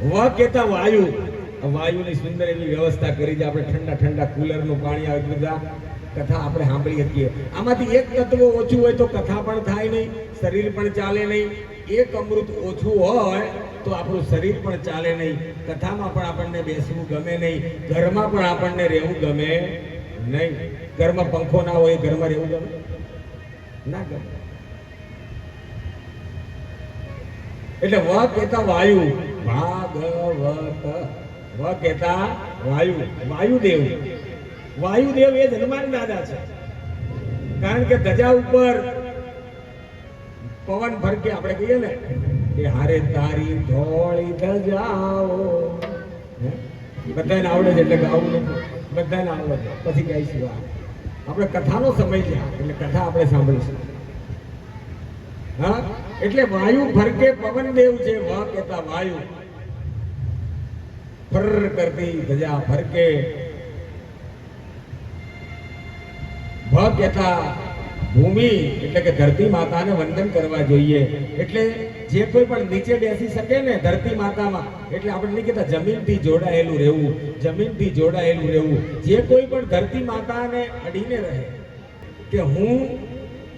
વ કહેતા વાયુ, વાયુની સુંદર એવી વ્યવસ્થા કરી છે. આપણે ઠંડા ઠંડા કુલરનું પાણી આવે બધા કથા આપણે સાંભળી શકીએ. આમાંથી એક તત્વ ઓછું હોય તો કથા પણ થાય નહીં, શરીર પણ ચાલે નહીં. એક અમૃત ઓછું હોય તો આપણું શરીર પણ ચાલે નહીં, કથામાં પણ આપણને બેસવું ગમે નહીં, ઘરમાં પણ આપણને રહેવું ગમે નહીં. ઘરમાં પંખો ના હોય ઘરમાં રહેવું ગમે ના ગમે. એટલે વ કહેતા વાયુ, ભાગવત. વ કહેતા વાયુ, વાયુદેવ. વાયુદેવ એ હનુમાન દાદા છે. કારણ કે ધજા ઉપર પવન ફરકે આપણે કહીએ ને કે હારે તારી ધોળી ધજાઓ, બધાને આવડે છે એટલે ગાવું નથી, બધાને આવડે છે પછી ગાઈશું. આપણે કથાનો સમય છે એટલે કથા આપણે સાંભળીશું. હા, એટલે વાયુ ફરકે પવન દેવ છે. વ કહેતા વાયુ, ફર કરતી ધજા ફરકે. ભ કહેતા ભૂમિ, એટલે કે ધરતી માતાને વંદન કરવા જોઈએ. એટલે જે કોઈ પણ નીચે બેસી શકે ને ધરતી માતામાં, એટલે આપણે નહીં કહેતા જમીનથી જોડાયેલું રહેવું, જમીનથી જોડાયેલું રહેવું. જે કોઈ પણ ધરતી માતાને અડીને રહે કે હું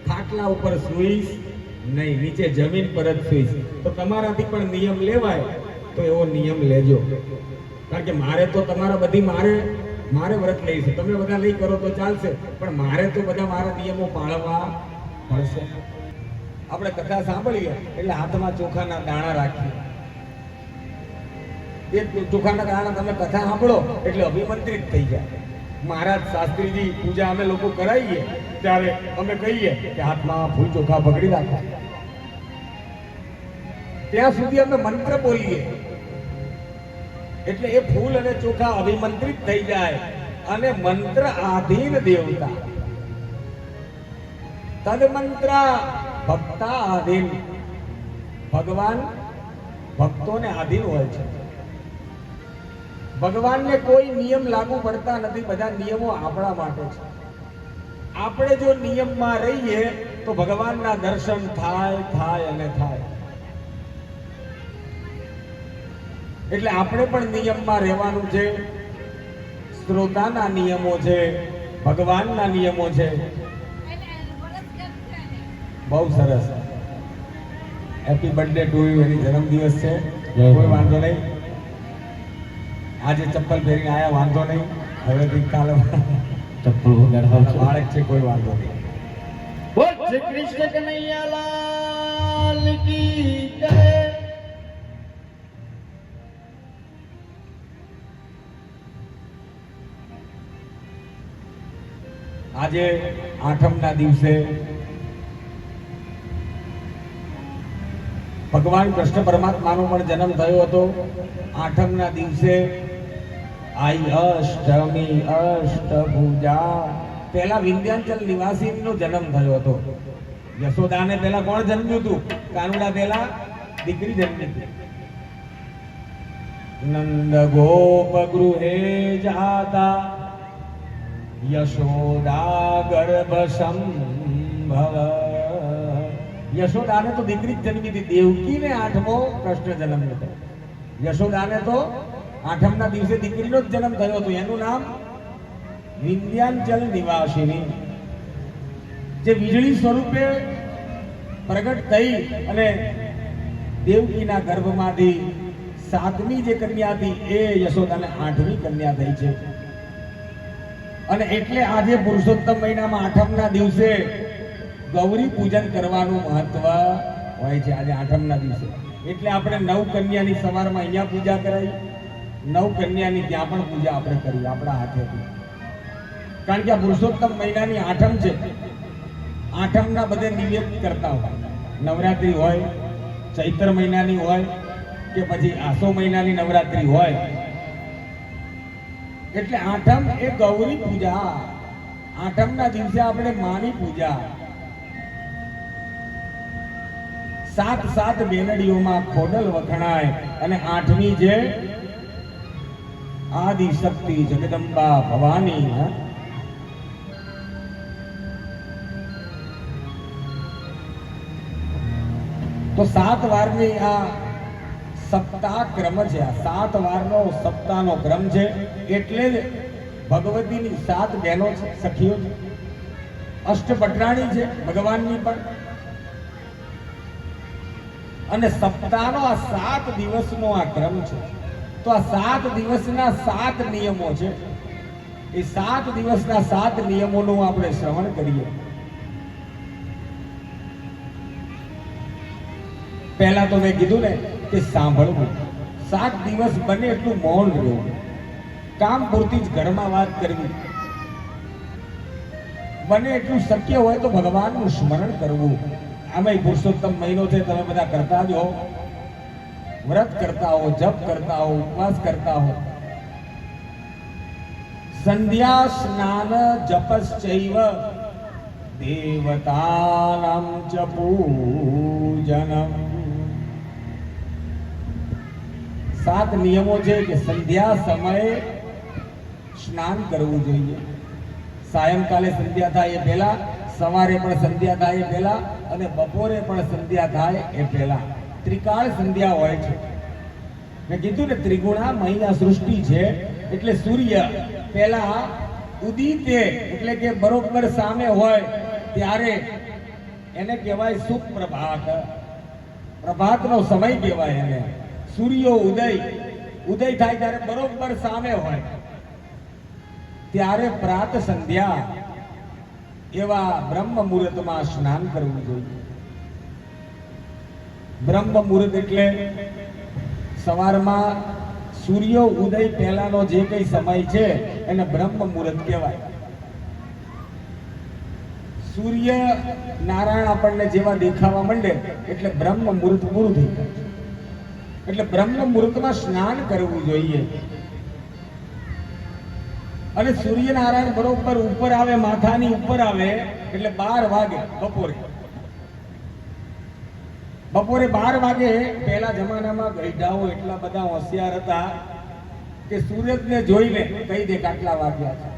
ખાટલા ઉપર સૂઈશ નહીં, નીચે જમીન પર જ સૂઈશ, તો તમારાથી પણ નિયમ લેવાય તો એવો નિયમ લેજો. કારણ કે મારે તો તમારા બધી મારે વ્રત લઈશું, તમે બધા નહીં કરો તો ચાલશે, પણ મારે તો બધા મારા નિયમો પાળવા પડશે. આપણે કથા સાંભળીએ એટલે હાથમાં ચોખાના દાણા રાખીએ. એ ચોખાના દાણા તમે કથા સાંભળો એટલે અભિમંત્રિત થઈ જાય. મહારાજ શાસ્ત્રીજી પૂજા અમે લોકો કરાવીએ ત્યારે અમે કહીએ કે હાથમાં ફૂલ ચોખા પકડી રાખો. ત્યાં સુધી અમે મંત્ર બોલીએ એટલે એ ફૂલ અને ચોખા અભિમંત્રિત થઈ જાય અને મંત્ર આધીન દેવતા. તદ મંત્ર ભક્તા આધીન. ભગવાન ભક્તોને આધીન હોય છે. ભગવાનને કોઈ નિયમ લાગુ પડતા નથી, બધા નિયમો આપણા માટે છે. આપણે જો નિયમમાં રહીએ તો ભગવાનના દર્શન થાય અને થાય. એટલે આપણે પણ નિયમમાં રહેવાનું છે. શ્રોતાના નિયમો છે, ભગવાનના નિયમો છે. બહુ સરસ. Happy birthday to you. એની જન્મદિવસ છે, કોઈ વાંધો નહીં. આજે ચપ્પલ પહેરીને આયા, વાંધો નહીં. હવેથી કાલે ચપ્પલ વગાડવા બાળક છે, કોઈ વાંધો નહીં. બોલ શ્રી કૃષ્ણ કનૈયા લાલ કી જય. આજે આઠમના દિવસે ભગવાન કૃષ્ણ પરમાત્માનો પણ જન્મ થયો હતો. આઠમના દિવસે આઈ અષ્ટમી અષ્ટભુજા. પહેલા વિંધ્યાચલ નિવાસીનો જન્મ થયો હતો. યશોદાને પહેલા કોણ જન્મ્યું હતું? કાનુડા પહેલા દીકરી જન્મી હતી. નંદ ગોપ ગૃહે જાતા યશોદા ગર્ભ સંભવ. યશોદાને તો દીકરી જ જન્મી હતી. દેવકીને આઠમો કૃષ્ણ જન્મ હતો. યશોદાને તો આઠમના દિવસે દીકરીનો જ જન્મ થયો હતો. એનું નામ વિંધ્યાચલ નિવાસિની. જે વીજળી સ્વરૂપે પ્રગટ થઈ અને દેવકીના ગર્ભમાંથી 7મી જે કન્યા હતી એ યશોદાને 8મી કન્યા થઈ છે. અને એટલે આજે પુરુષોત્તમ મહિનામાં આઠમના દિવસે ગૌરી પૂજન કરવાનું મહત્વ હોય છે. આજે આઠમના દિવસે એટલે આપણે 9 કન્યાની સવારમાં અહીંયા પૂજા કરાવી, 9 કન્યાની ત્યાં પણ પૂજા આપણે કરી આપણા હાથેથી. કારણ કે આ પુરુષોત્તમ મહિનાની આઠમ છે. આઠમના બધે નિવેદ કરતા હોય. નવરાત્રી હોય, ચૈત્ર મહિનાની હોય કે પછી આસો મહિનાની નવરાત્રી હોય. એટલે આઠમ એ ગૌરી પૂજા. આઠમના દિવસે આપણે માની પૂજા. 7 બેનડીઓમાં ખોડલ વખણાય અને 8મી જે આદિ શક્તિ જગદંબા ભવાની. તો 7 વારની આ સપ્તાહ ક્રમ છે. આ 7 વારનો સપ્તાહનો ક્રમ છે. એટલે જ ભગવતીની 7 બહેનો છે, સખીઓ છે, અષ્ટપટરાણી છે ભગવાનની પણ. અને સપ્તાહનો આ 7 દિવસનો આ ક્રમ છે. તો આ 7 દિવસના 7 નિયમો છે. એ 7 દિવસના 7 નિયમોનું આપણે શ્રવણ કરીએ. પહેલા તો મેં કીધું ને કે સાંભળવું. 7 દિવસ બને એટલું મૌન રહેવું, કામ પૂરતી જ ઘરમાં વાત કરવી, બને એટલું શક્ય હોય તો ભગવાનનું સ્મરણ કરવું. આમાંય પુરુષોત્તમ મહિનો છે, તમે બધા કરતા જ હો, વ્રત કરતા હો, જપ કરતા હો, ઉપવાસ કરતા હો. સંધ્યા સ્નાન જપશ્ચૈવ દેવતાનાં ચ પૂજનમ. 7 નિયમો છે કે સંધ્યા સમયે સ્નાન કરવું જોઈએ. સાયંકાલે સંધ્યા થાય એ પહેલા, સવારે પણ સંધ્યા થાય એ પહેલા, અને બપોરે પણ સંધ્યા થાય એ પહેલા. ત્રિકાળ સંધ્યા હોય છે. મેં કીધું ને ત્રિગુણા મહિના સૃષ્ટિ છે. એટલે સૂર્ય પહેલા ઉદિતે એટલે કે બરોબર સામે હોય ત્યારે એને કહેવાય સુપ્રભાત. પ્રભાતનો સમય કહેવાય એને. સૂર્યો ઉદય થાય ત્યારે બરોબર સામે હોય ત્યારે પ્રાત સંધ્યા એવા બ્રહ્મ મુહૂર્તમાં સ્નાન કરવું જોઈએ. બ્રહ્મ મુહૂર્ત એટલે સવારમાં સૂર્ય ઉદય પહેલાનો જે કઈ સમય છે એને બ્રહ્મ મુહૂર્ત કહેવાય. સૂર્ય નારાયણ આપણને જેવા દેખાવા માંડે એટલે બ્રહ્મ મુહૂર્ત પૂરું થઈ જાય. એટલે બ્રહ્મ મુહૂર્તમાં સ્નાન કરવું જોઈએ. અને સૂર્યનારાયણ બરોબર ઉપર આવે, માથાની ઉપર આવે એટલે 12 વાગે બપોરે 12 વાગે. પહેલા જમાનામાં ગઈઢાઓ એટલા બધા હોશિયાર હતા કે સૂરજને જોઈને કહી દે કેટલા વાગ્યા છે.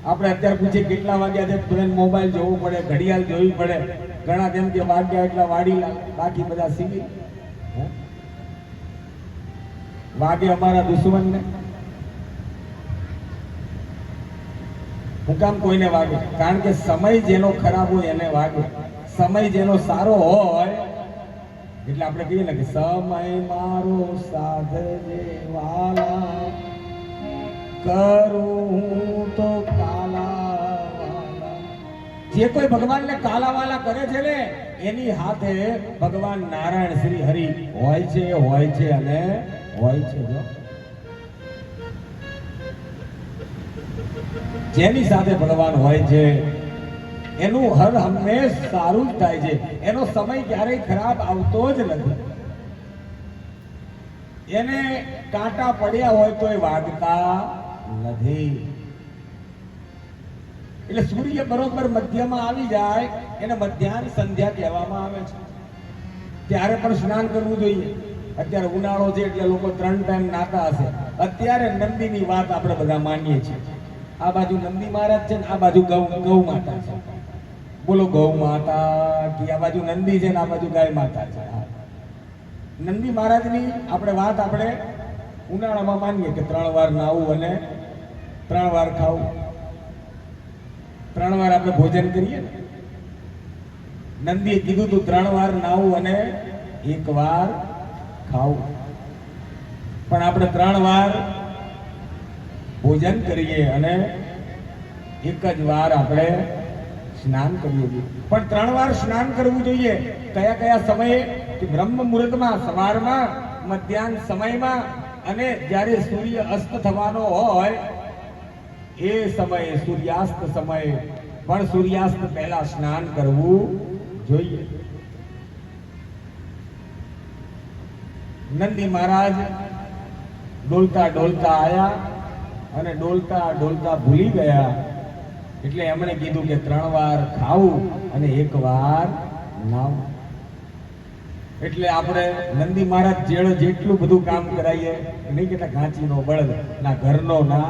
આપણે અત્યારે પૂછીએ કેટલા વાગ્યા છે, તો મોબાઈલ જોવો પડે, ઘડિયાળ જોવી પડે. ઘણા તેમ કે વાગ્યા એટલા વાડી લાગે, બાકી બધા સીવી વાગે અમારા દુશ્મનને. હું કામ કોઈને વાગે? કારણ કે સમય જેનો ખરાબ હોય એને વાગે, સમય જેનો સારો હોય એટલે આપણે કહીએ ને કે સમય મારો સાધજે વાલા, કરું તો કાલાવાલા. જે કોઈ ભગવાનને કાલાવાલા કરે છે ને એની હાથે ભગવાન નારાયણ શ્રી હરિ હોય છે અને હોય છે. જેની સાથે ભગવાન હોય છે એનું હર હંમેશ સારું જ થાય છે. એનો સમય ક્યારેય ખરાબ આવતો જ નથી. એને કાંટા પડ્યા હોય તો એ વાગતા નથી. એટલે સૂર્ય બરોબર મધ્યમાં આવી જાય એને મધ્યાહન સંધ્યા કહેવામાં આવે છે. ત્યારે પણ સ્નાન કરવું જોઈએ. અત્યારે ઉનાળો છે એટલે લોકો 3 ટાઈમ નાતા હશે. અત્યારે નંદીની વાત આપણે બધા માનીએ છીએ. આ બાજુ નંદી મહારાજ છે ને આ બાજુ ગૌ માતા છે. બોલો ગૌ માતા કે આ બાજુ નંદી છે ને આ બાજુ ગાય માતા છે. નંદી મહારાજની આપણે વાત આપણે ઉનાળામાં માનીએ કે 3 વાર નાવું અને 3 વાર ખાવું. 3 વાર આપણે ભોજન કરીએ ને. નંદીએ કીધું તું 3 વાર નાવું અને 1 વાર ખાવું. પણ આપણે 3 વાર ભોજન કરીએ અને 1 જ વાર આપણે સ્નાન કરીએ છીએ. પણ 3 વાર સ્નાન કરવું જોઈએ. કયા કયા સમયે? કે બ્રહ્મ મુહૂર્તમાં, સવારમાં, મધ્યાહન સમયમાં અને જ્યારે સૂર્ય અસ્ત થવાનો હોય એ સમયે, સૂર્યાસ્ત સમયે. પણ સૂર્યાસ્ત પહેલા સ્નાન કરવું જોઈએ. નંદી મહારાજ ડોલતા ડોલતા આયા અને ડોલતા ડોલતા ભૂલી ગયા. એટલે એમણે કીધું કે 3 વાર ખાવું અને 1 વાર નાવું. એટલે આપણે નંદી મહારાજ જેટલું બધું કામ કરાવીએ નહીં કેતા ઘાંચીનો બળદ ના ઘરનો ના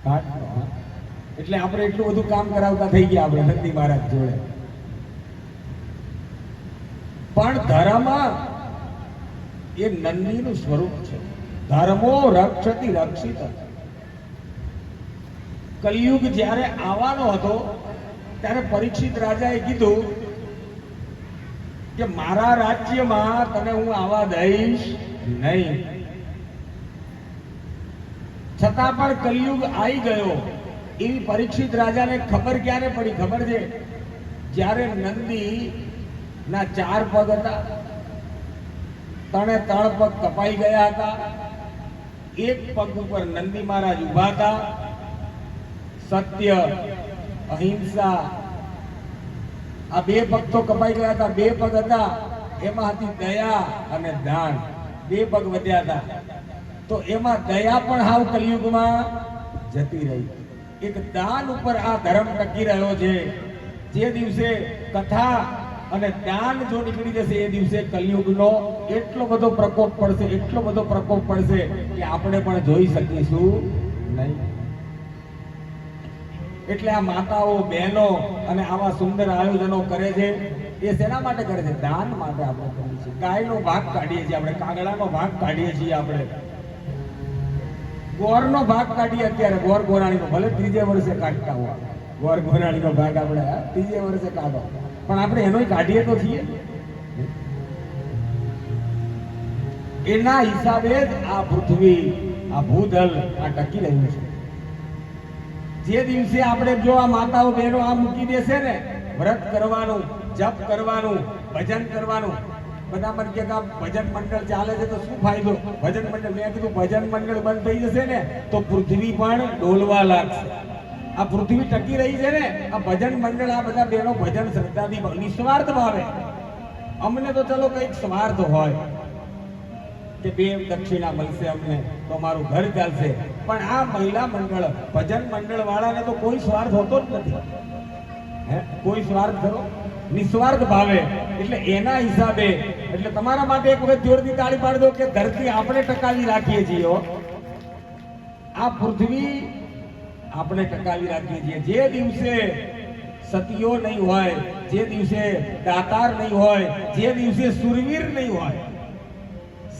ઘાટનો. એટલે આપણે એટલું બધું કામ કરાવતા થઈ ગયા આપણે નંદી મહારાજ જોડે. પણ ધર્મ એ નંદીનું સ્વરૂપ છે. ધર્મો રક્ષતિ રક્ષિત. કલિયુગ જ્યારે આવવાનો હતો ત્યારે પરીક્ષિત રાજાએ કીધું કે મારા રાજ્યમાં તને હું આવવા દઈશ નહીં. છતાં પણ કલિયુગ આવી ગયો એવી પરીક્ષિત રાજાને ખબર ક્યારે પડી? ખબર છે જ્યારે નંદી ના 4 પગ હતા, 3 પગ કપાઈ ગયા હતા, એક પગ ઉપર નંદી મહારાજ ઉભા હતા. સત્ય, અહિંસા, આ 2 પગ તો કપાઈ ગયા હતા, 2 પગ હતા એમાં હતી દયા અને દાન. 2 પગ વધ્યા હતા તો એમાં દયા પણ હાવ કલિયુગમાં જતી રહી. એક દાન ઉપર આ ધર્મ ટકી રહ્યો છે. જે દિવસે કથા અને દાન જો નીકળી જશે એ દિવસે કલિયુગનો એટલો બધો પ્રકોપ પડશે, એટલો બધો પ્રકોપ પડશે કે આપણે પણ જોઈ શકીશું નહીં. એટલે આ માતાઓ, બહેનો અને આવા સુંદર આયોજનો કરે છે. એ શેના માટે કરે છે? દાન માટે આપણે કરીએ છીએ. ગાયનો ભાગ કાઢીએ છીએ આપણે, કાગડાનો ભાગ કાઢીએ છીએ આપણે, ગોરનો ભાગ કાઢીએ અત્યારે, ગોર ગોરાણીનો. ભલે 3જે વર્ષે કાઢતા હોય, ગોર ગોરાણીનો ભાગ આપણે 3જે વર્ષે કાઢો, પણ આપણે એનોય કાઢીએ તો છીએ. એના હિસાબે જ આ પૃથ્વી, આ ભૂતલ આ ટકી રહ્યું છે. જે દિવસે આપણે જો આ માતાઓ બહેનો આ મૂકી દેશે ને, વ્રત કરવાનું, જપ કરવાનું, ભજન કરવાનું. બધા મને કે ભજન મંડળ ચાલે છે તો શું ફાયદો? ભજન મંડળ, મેં કીધું ભજન મંડળ બંધ થઈ જશે ને તો પૃથ્વી પણ ડોલવા લાગશે. આ પૃથ્વી ટકી રહી છે ને, આ ભજન મંડળ, આ બધા બહેનો ભજન શ્રદ્ધાથી નિસ્વાર્થ ભાવે. અમને તો ચલો કઈક સ્વાર્થ હોય કે 2 દક્ષિણા મળશે અમને તો અમારું ઘર ચાલશે, પણ આ મહિલા મંડળ, ભજન મંડળ વાળાને તો કોઈ સ્વાર્થ હોતો જ નથી. કોઈ સ્વાર્થ ખરો? નિસ્વાર્થ ભાવે. એટલે એના હિસાબે, એટલે તમારા માટે એક વખત જોરથી તાળી પાડી દો કે ધરતી આપણે ટકાવી રાખીએ છીએ. આ પૃથ્વી આપણે ટકાવી રાખીએ છીએ. જે દિવસે સતીઓ નહીં હોય, જે દિવસે દાતાર નહીં હોય, જે દિવસે સુરવીર નહીં હોય,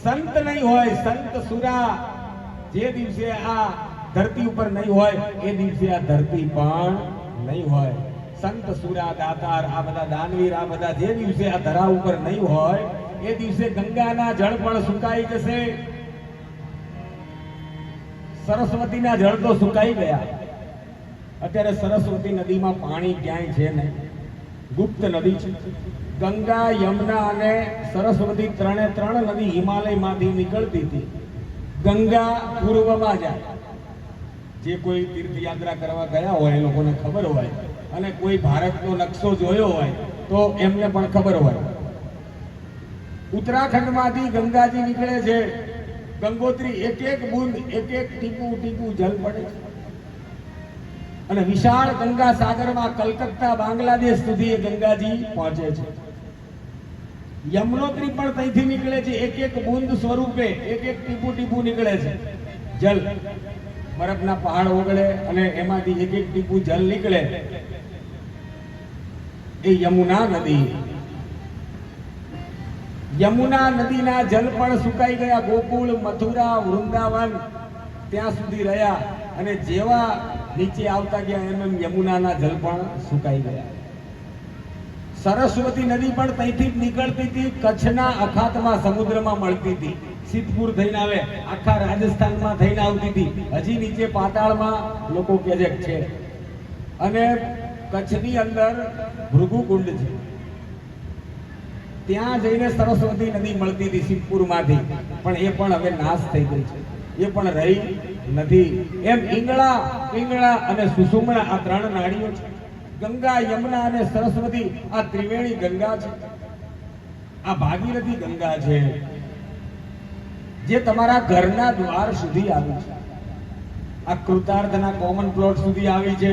સંત નહીં હોય, સંત સુરા જે દિવસે આ ધરતી ઉપર નહીં હોય એ દિવસે આ ધરતી પણ નહીં હોય. સંત સુરા દાતાર, આ બધા દાનવીર, આ બધા જે દિવસે આ ધરા ઉપર નહીં હોય એ દિવસે ગંગાના જળ પણ સુકાઈ જશે. સરસ્વતીના જળ તો સુકાઈ ગયા. અત્યારે સરસ્વતી નદીમાં પાણી ક્યાંય છે નહીં, ગુપ્ત નદી છે. ગંગા, યમુના અને સરસ્વતી 3 નદી હિમાલયમાંથી નીકળતી હતી. ગંગા પૂર્વમાં જાય. જે કોઈ તીર્થયાત્રા કરવા ગયા હોય એ લોકોને ખબર હોય, અને કોઈ ભારતનો નકશો જોયો હોય તો એમને પણ ખબર હોય. ઉત્તરાખંડમાંથી ગંગાજી નીકળે છે. ગંગોત્રી, એક બૂંદ, એક ટીપું જલ પડે છે. અને વિશાળ ગંગા સાગરમાં કલકત્તા, બાંગ્લાદેશ સુધી એ ગંગાજી પહોંચે છે. યમનોત્રી પણ ત્યાંથી નીકળે છે. એક બૂંદ સ્વરૂપે, એક ટીપું નીકળે છે જલ. બરફના પહાડ ઓગળે અને એમાંથી એક ટીપું જલ નીકળે. એ યમુના નદી. યમુના નદીના જલ પણ સુકાઈ ગયા. ગોકુળ, મથુરા, વૃંદાવન ત્યાં સુધી રહ્યા, અને જેવા નીચે આવતા ગયા એમ યમુનાના જલ પણ સુકાઈ ગયા. સરસ્વતી નદી પણ ત્યાંથી જ નીકળતી હતી, કચ્છના અખાતમાં સમુદ્રમાં મળતી હતી. સિદ્ધપુર થઈને આવે, આખા રાજસ્થાનમાં થઈને આવતી હતી. હજી નીચે પાતાળમાં લોકો કે છે. અને કચ્છની અંદર ભૃગુકુંડ છે, ત્યાં જઈને સરસ્વતી નદી મળતી હતી સિદ્ધપુરમાંથી, પણ એ પણ હવે નાશ થઈ ગઈ છે, એ પણ રહી નથી. એમ પિંગળા અને સુષુમ્ના આ 3 નાળીઓ છે. ગંગા, યમુના અને સરસ્વતી આ ત્રિવેણી ગંગા છે. આ ભાગીરથી ગંગા છે જે તમારા ઘરના દ્વાર સુધી આવી છે. આ કૃતાર્થના કોમન પ્લોટ સુધી આવી છે.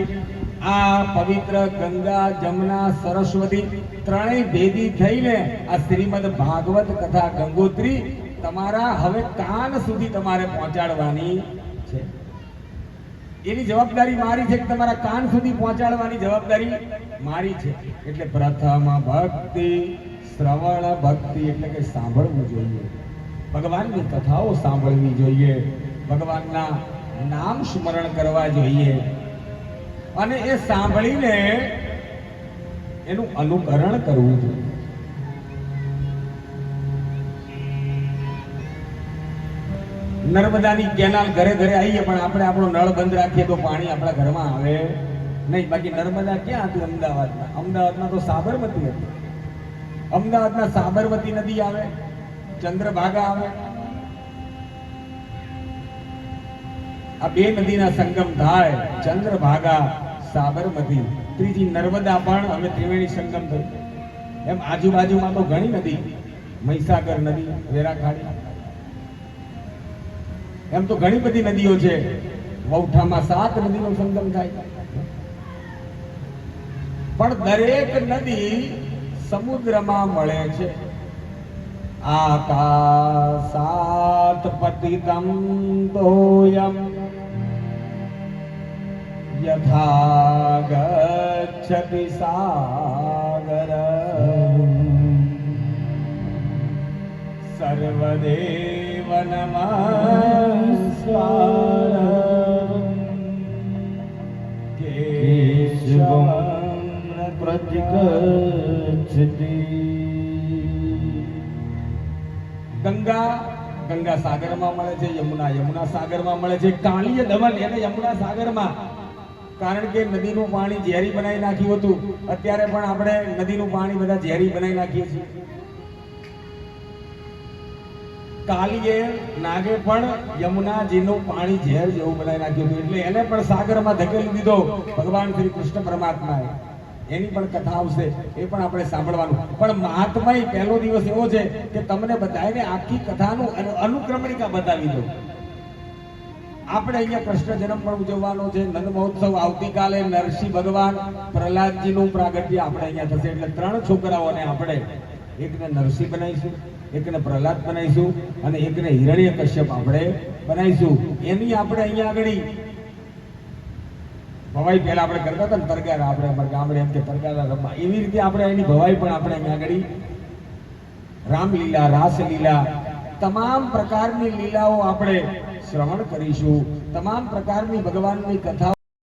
આ પવિત્ર ગંગા, જમના, સરસ્વતી 3 ભેદી થઈને આ શ્રીમદ ભાગવત કથા ગંગોત્રી તમારા હવે કાન સુધી તમારે પહોંચાડવાની છે. એની જવાબદારી મારી છે કે તમારા કાન સુધી પહોંચાડવાની જવાબદારી મારી છે. એટલે પ્રથમ ભક્તિ, શ્રવણ ભક્તિ એટલે કે સાંભળવું જોઈએ. ભગવાનની કથાઓ સાંભળવી જોઈએ, ભગવાનના નામ સ્મરણ કરવા જોઈએ અને એ સાંભળીને એનું અનુકરણ કરવું જોઈએ. નર્મદાની કેનાલ ઘરે ઘરે આવીએ પણ આપણે આપણો નળ બંધ રાખીએ તો પાણી આપણા ઘરમાં આવે નહીં. બાકી નર્મદા ક્યાં હતી? અમદાવાદમાં. અમદાવાદમાં તો સાબરમતી હતી. અમદાવાદમાં સાબરમતી નદી આવે, ચંદ્રભાગા આવે. આ બે નદીના સંગમ થાય, ચંદ્રભાગા, સાબરમતી. ત્રીજી નર્મદા પણ હવે ત્રિવેણી સંગમ થયું. એમ આજુબાજુમાં તો ઘણી નદી, મહીસાગર નદી, વેરાખાડી, એમ તો ઘણી બધી નદીઓ છે. વૌઠામાં 7 નદીનો સંગમ થાય. પણ દરેક નદી સમુદ્રમાં મળે છે. આકાશાત પતિતમ તોયમ યથા ગચ્છતિ સાગર સર્વદેવ નમસ્કાર કેશવમ પ્રતિગચ્છતિ. ગંગા સાગરમાં મળે છે, યમુના સાગરમાં મળે છે, કાળીય દમન એને યમુના સાગરમાં. કારણ કે નદીનું પાણી ઝેરી બનાવી નાખ્યું હતું. અત્યારે પણ આપણે નદીનું પાણી બધા ઝેરી બનાવી નાખીએ છીએ. કાલીએ નાગે પણ યમુનાજીનું પાણી ઝેર જેવું બનાવી નાખ્યું હતું, એટલે એને પણ સાગરમાં ધકેલી દીધો ભગવાન શ્રી કૃષ્ણ પરમાત્માએ. એની પણ કથા આવશે, એ પણ આપણે સાંભળવાનું. પણ મહાત્મય પહેલો દિવસ એવો છે કે તમને બધાને આખી કથાનું અનુક્રમણિકા બતાવી દો. આપણે અહીંયા કૃષ્ણ જન્મ પણ ઉજવવાનો છે, નંદ મહોત્સવ. આવતીકાલે નરસિંહ ભગવાન પ્રહલાદજીનું પ્રાગટ્ય આપણે અહીંયા થશે. એટલે 3 છોકરાઓને આપણે, એકને નરસિંહ બનાવીશું, એકને પ્રહલાદ બનાવીશું અને એકને હિરણ્યકશ્યપ આપણે બનાવીશું. એની આપણે અહીંયા આગળ ભવાઈ પહેલા આપણે કરતા હતા ને, તરગારા. આપણે અમારા ગામડે એમ કે તરગારા રમવા, એવી રીતે આપણે એની ભવાઈ પણ આપણે અહીંયા આગળ રામલીલા, રાસલીલા, તમામ પ્રકારની લીલાઓ આપણે શ્રવણ કરીશું. તમામ પ્રકારની ભગવાનની કથાઓ